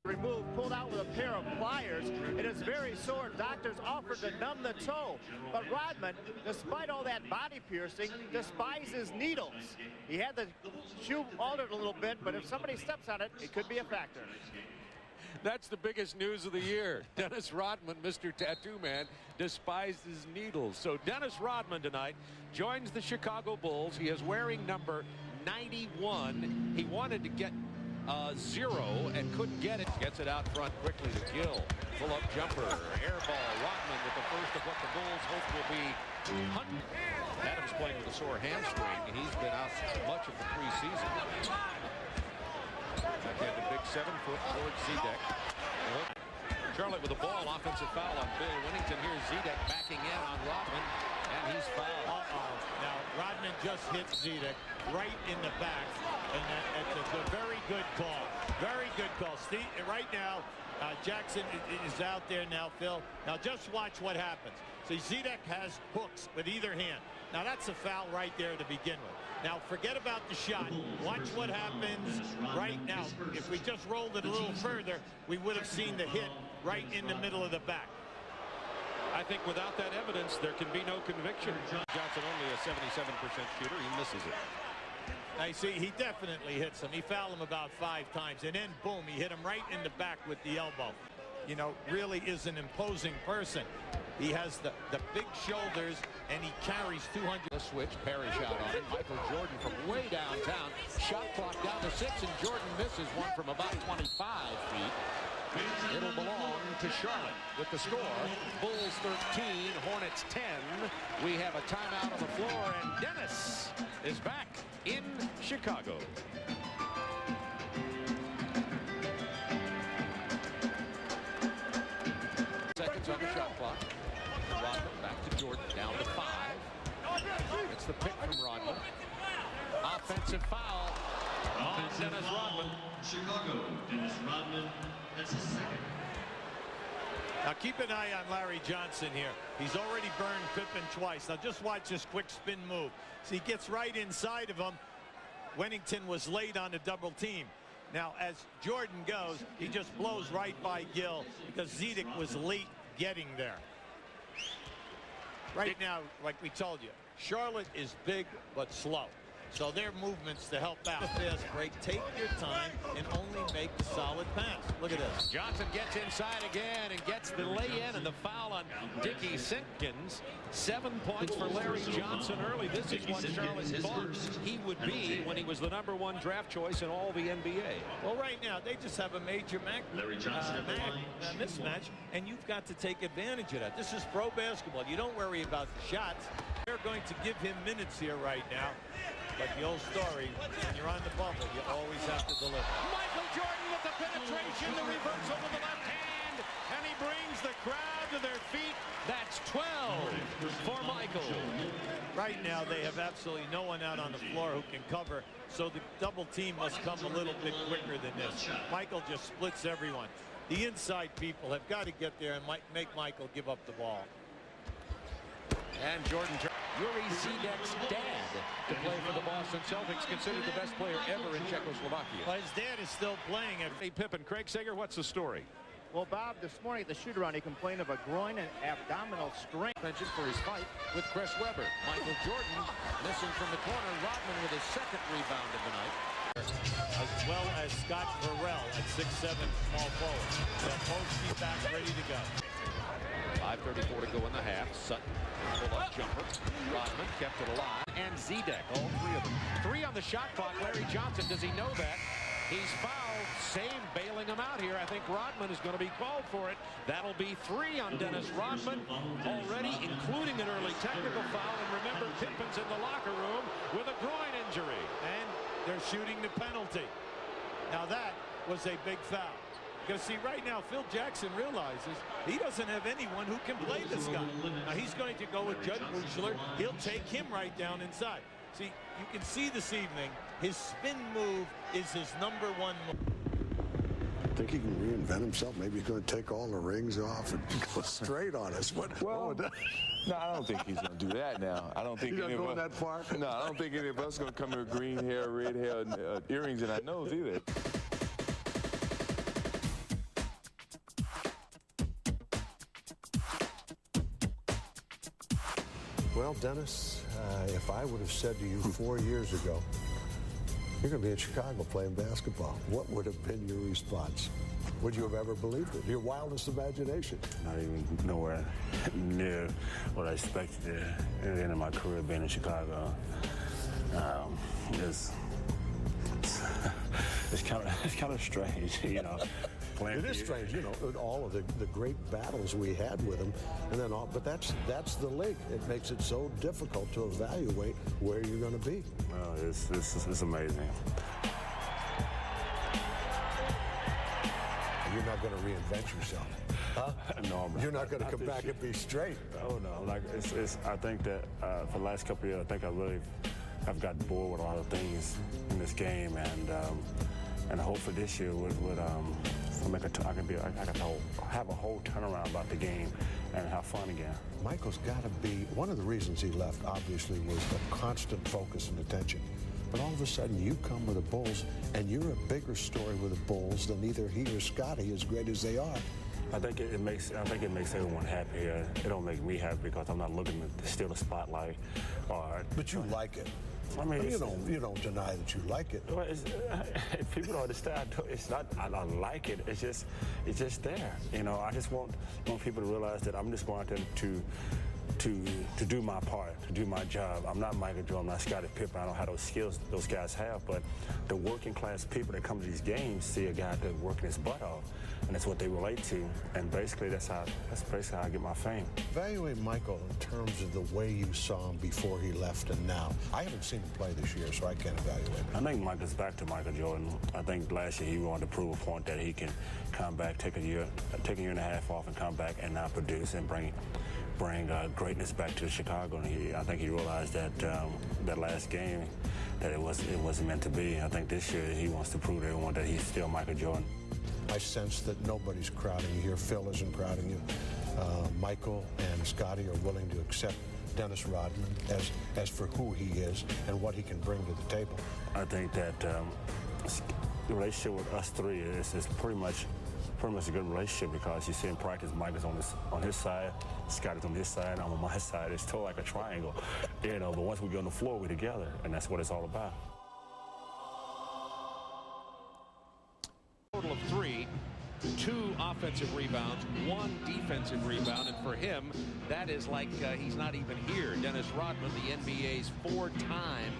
Removed, pulled out with a pair of pliers. It is very sore. Doctors offered to numb the toe. But Rodman, despite all that body piercing, despises needles. He had the shoe altered a little bit, but if somebody steps on it, it could be a factor. That's the biggest news of the year. Dennis Rodman, Mr. Tattoo Man, despises needles. So Dennis Rodman tonight joins the Chicago Bulls. He is wearing number 91. He wanted to get 0 and couldn't get it. Gets it out front quickly to Gill. Pull-up jumper, air ball. Rodman with the first of what the Bulls hope will be 100. Adams playing with a sore hamstring. He's been out much of the preseason. Again, the big 7-foot towards Zedek. Charlotte with the ball. Offensive foul on Bill Winnington. Here's Zedek backing in on Rodman, and he's fouled. Now, Rodman just hit Zedek right in the back, and it's a very good call. Very good call. Steve, right now, Jackson is out there now, Phil. Now, just watch what happens. See, Zedek has hooks with either hand. Now, that's a foul right there to begin with. Now, forget about the shot. Watch what happens right now. If we just rolled it a little further, we would have seen the hit right in the middle of the back. I think without that evidence, there can be no conviction. Johnson only a 77% shooter. He misses it. I see he definitely hits him. He fouled him about 5 times, and then boom, he hit him right in the back with the elbow. You know, really is an imposing person. He has the big shoulders, and he carries 200. The switch, Perry shot on it. Michael Jordan from way downtown. Shot clock down to 6, and Jordan misses one from about 25 feet. It'll belong to Charlotte with the score. Bulls 13, Hornets 10. We have a timeout on the floor, and Dennis is back in Chicago. Seconds on the shot clock. Rodman back to Jordan, down to 5. It's the pick from Rodman. Offensive foul on Dennis Rodman. Chicago, Dennis Rodman. That's his second. Now keep an eye on Larry Johnson here. He's already burned Pippen twice. Now just watch this quick spin move. So he gets right inside of him. Winnington was late on the double team. Now as Jordan goes, he just blows right by Gill because Zedek was late getting there. Right now, like we told you, Charlotte is big but slow. So their movements to help out. The fast break, take your time and only make the solid pass. Look at this. Johnson gets inside again and gets the lay-in and the foul on Dickie Simpkins. 7 points for Larry Johnson early. This is what Charlotte thought he would be when he was the #1 draft choice in all the NBA. Well, right now, they just have a major mismatch, and you've got to take advantage of that. This is pro basketball. You don't worry about the shots. They're going to give him minutes here right now. But the old story, when you're on the bubble, you always have to deliver. Michael Jordan with the penetration, the reversal with the left hand, and he brings the crowd to their feet. That's 12 for Michael. Right now, they have absolutely no one out on the floor who can cover, so the double team must come a little bit quicker than this. Michael just splits everyone. The inside people have got to get there and make Michael give up the ball. And Jordan, Yuri Zedek's dad, to play for the Boston Celtics, considered the best player ever in Czechoslovakia. Well, his dad is still playing at Pippen. Craig Sager, what's the story? Well, Bob, this morning at the shoot-around, he complained of a groin and abdominal strain. Mentioned for his fight with Chris Webber. Michael Jordan missing from the corner. Rodman with his second rebound of the night. As well as Scott Burrell at 6'7", small forward. They'll both be back ready to go. 5:34 to go in the half. Sutton, pull-up jumper. Rodman kept it alive. And Zedek, all 3 of them. 3 on the shot clock. Larry Johnson, does he know that? He's fouled. Same bailing him out here. I think Rodman is going to be called for it. That'll be 3 on Dennis Rodman already, including an early technical foul. And remember, Pippen's in the locker room with a groin injury. And they're shooting the penalty. Now that was a big foul. Because see, right now, Phil Jackson realizes he doesn't have anyone who can play this guy. Now he's going to go with Judd Buechler. He'll take him right down inside. See, you can see this evening, his spin move is his #1 move. Think he can reinvent himself? Maybe he's going to take all the rings off and go straight on us. Well, no, I don't think he's going to do that now. I don't think he's not going that far. No, I don't think any of us are going to come here with green hair, red hair, and earrings in our nose either. Well, Dennis, if I would have said to you 4 years ago, you're going to be in Chicago playing basketball, what would have been your response? Would you have ever believed it? Your wildest imagination? Not even nowhere near what I expected at the end of my career being in Chicago. It's kind of strange, you know. It is strange, you know, all of the great battles we had with him, and then all. But that's the league. It makes it so difficult to evaluate where you're going to be. Well, it's amazing. You're not going to reinvent yourself, huh? No, you're not going to come back and be straight. Oh no, like I think that for the last couple of years, I think I've gotten bored with a lot of things in this game, and hopefully this year would make I can have a whole turnaround about the game and have fun again. Michael's got to be one of the reasons he left. Obviously, was the constant focus and attention. But all of a sudden, you come with the Bulls, and you're a bigger story with the Bulls than either he or Scotty, as great as they are. I think it makes everyone happy. It don't make me happy because I'm not looking to steal the spotlight. But you like it. I mean, you don't deny that you like it. Well, people don't understand. It's not I don't like it. It's just there. You know, I just want people to realize that I'm just going out there to do my part, to do my job. I'm not Michael Jordan, I'm not Scottie Pippen. I don't have those skills those guys have, but the working class people that come to these games see a guy that's working his butt off, and that's what they relate to. And basically, that's basically how I get my fame. Evaluate Michael in terms of the way you saw him before he left and now. I haven't seen him play this year, so I can't evaluate him. I think Michael's back to Michael Jordan. I think last year he wanted to prove a point that he can come back, take a year and a half off, and come back and now produce and bring greatness back to Chicago. And I think he realized that that last game that it wasn't meant to be. I think this year he wants to prove to everyone that he's still Michael Jordan. I sense that nobody's crowding you here. Phil isn't crowding you. Michael and Scotty are willing to accept Dennis Rodman as for who he is and what he can bring to the table. I think that the relationship with us three is pretty much a good relationship because you see in practice Mike is on his side, Scott is on his side, and I'm on my side. It's totally like a triangle, you know. But once we get on the floor, we're together, and that's what it's all about. Total of 3, 2 offensive rebounds, 1 defensive rebound, and for him, that is like he's not even here. Dennis Rodman, the NBA's 4-time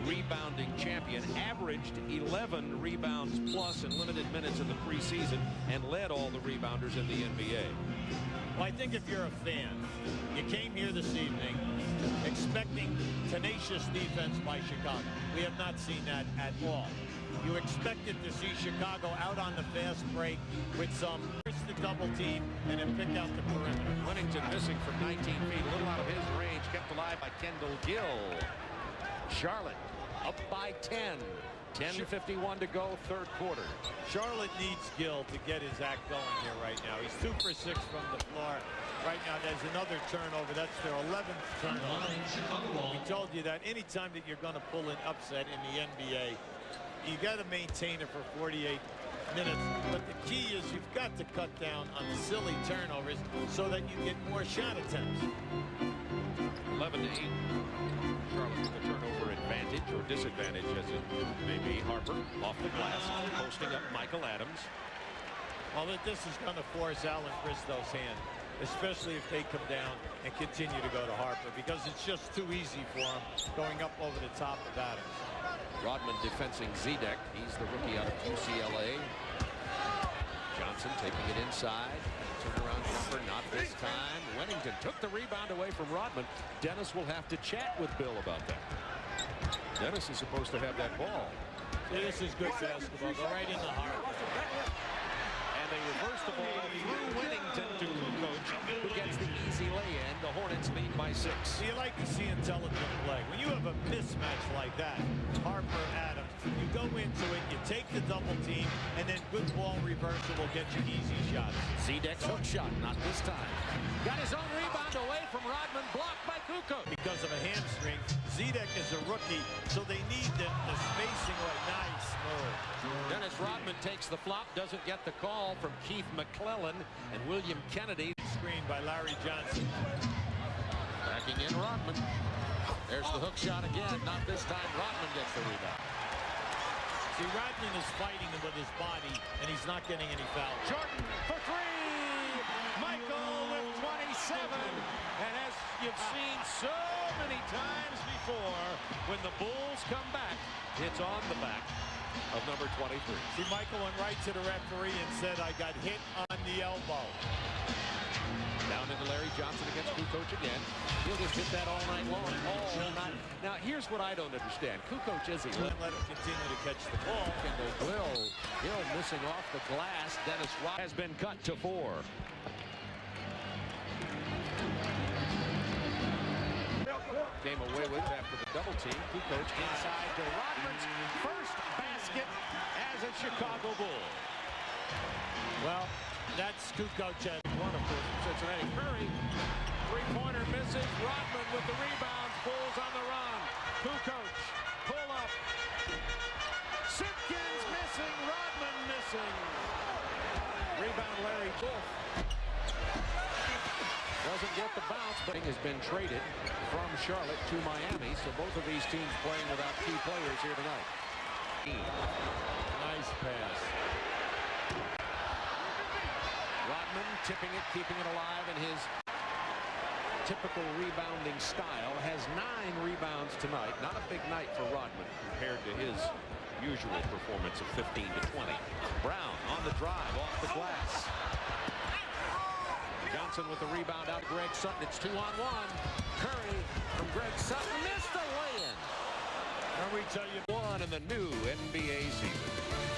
rebounding champion, averaged 11 rebounds plus in limited minutes in the preseason and led all the rebounders in the NBA. Well, I think if you're a fan, you came here this evening expecting tenacious defense by Chicago. We have not seen that at all. You expected to see Chicago out on the fast break with some first the double team and then pick out the perimeter. Whittington missing from 19 feet, a little out of his range, kept alive by Kendall Gill. Charlotte up by 10. 10:51 to go, third quarter. Charlotte needs Gill to get his act going here right now. He's 2 for 6 from the floor. Right now, there's another turnover. That's their 11th turnover. We told you that anytime that you're going to pull an upset in the NBA, you got to maintain it for 48 minutes. But the key is you've got to cut down on the silly turnovers so that you get more shot attempts. 11-8. Charlotte with a turnover advantage or disadvantage as it may be. Harper off the glass, posting up Michael Adams. Well, this is going to force Alan Bristow's hand, especially if they come down and continue to go to Harper, because it's just too easy for him going up over the top of Adams. Rodman defensing Zedek. He's the rookie out of UCLA. Johnson taking it inside. Turnaround jumper, not this time. Whittington took the rebound away from Rodman. Dennis will have to chat with Bill about that. Dennis is supposed to have that ball. See, this is good basketball. Go right in the heart. And they reverse the ball through Whittington to Coach, who gets the easy lay-in. The Hornets lead by 6. So you like to see intelligent play. When you have a mismatch like that, Harper, Adams, you go into it, you take the double team, and then good ball reversal will get you easy shots. Zedek's hook shot, not this time. Got his own rebound away from Rodman, blocked by Kukoc. Because of a hamstring, Zedek is a rookie, so they need the spacing right. Nice move. Dennis Rodman takes the flop, doesn't get the call from Keith McClellan and William Kennedy. Screen by Larry Johnson. Backing in Rodman. There's the hook shot again. Not this time. Rodman gets the rebound. See, Rodman is fighting with his body, and he's not getting any foul. Jordan for three. Michael with 27. And as you've seen so many times before, when the Bulls come back, it's on the back of number 23. See, Michael went right to the referee and said, I got hit on the elbow. Down into Larry Johnson against Kukoc again. He'll just hit that all night long. All night. Now, here's what I don't understand. Kukoc is he? Let him continue to catch the ball. Kendall Hill missing off the glass. Dennis Rodman has been cut to 4. Came away with it after the double team. Kukoc inside to Rodman's first basket as a Chicago Bull. Well, that's Kukoc at one, of course, from Cincinnati. Curry, three-pointer misses. Rodman with the rebound. Bulls on the run. Kukoc, pull up. Simpkins missing. Rodman missing. Rebound Larry Wolf. Doesn't get the bounce, but has been traded from Charlotte to Miami. So both of these teams playing without key players here tonight. Nice pass. Rodman tipping it, keeping it alive in his typical rebounding style. Has 9 rebounds tonight. Not a big night for Rodman compared to his usual performance of 15 to 20. Brown on the drive, off the glass. Johnson with the rebound out to Greg Sutton. It's 2-on-1. Curry from Greg Sutton missed the lay-in. Let me tell you, one in the new NBA season.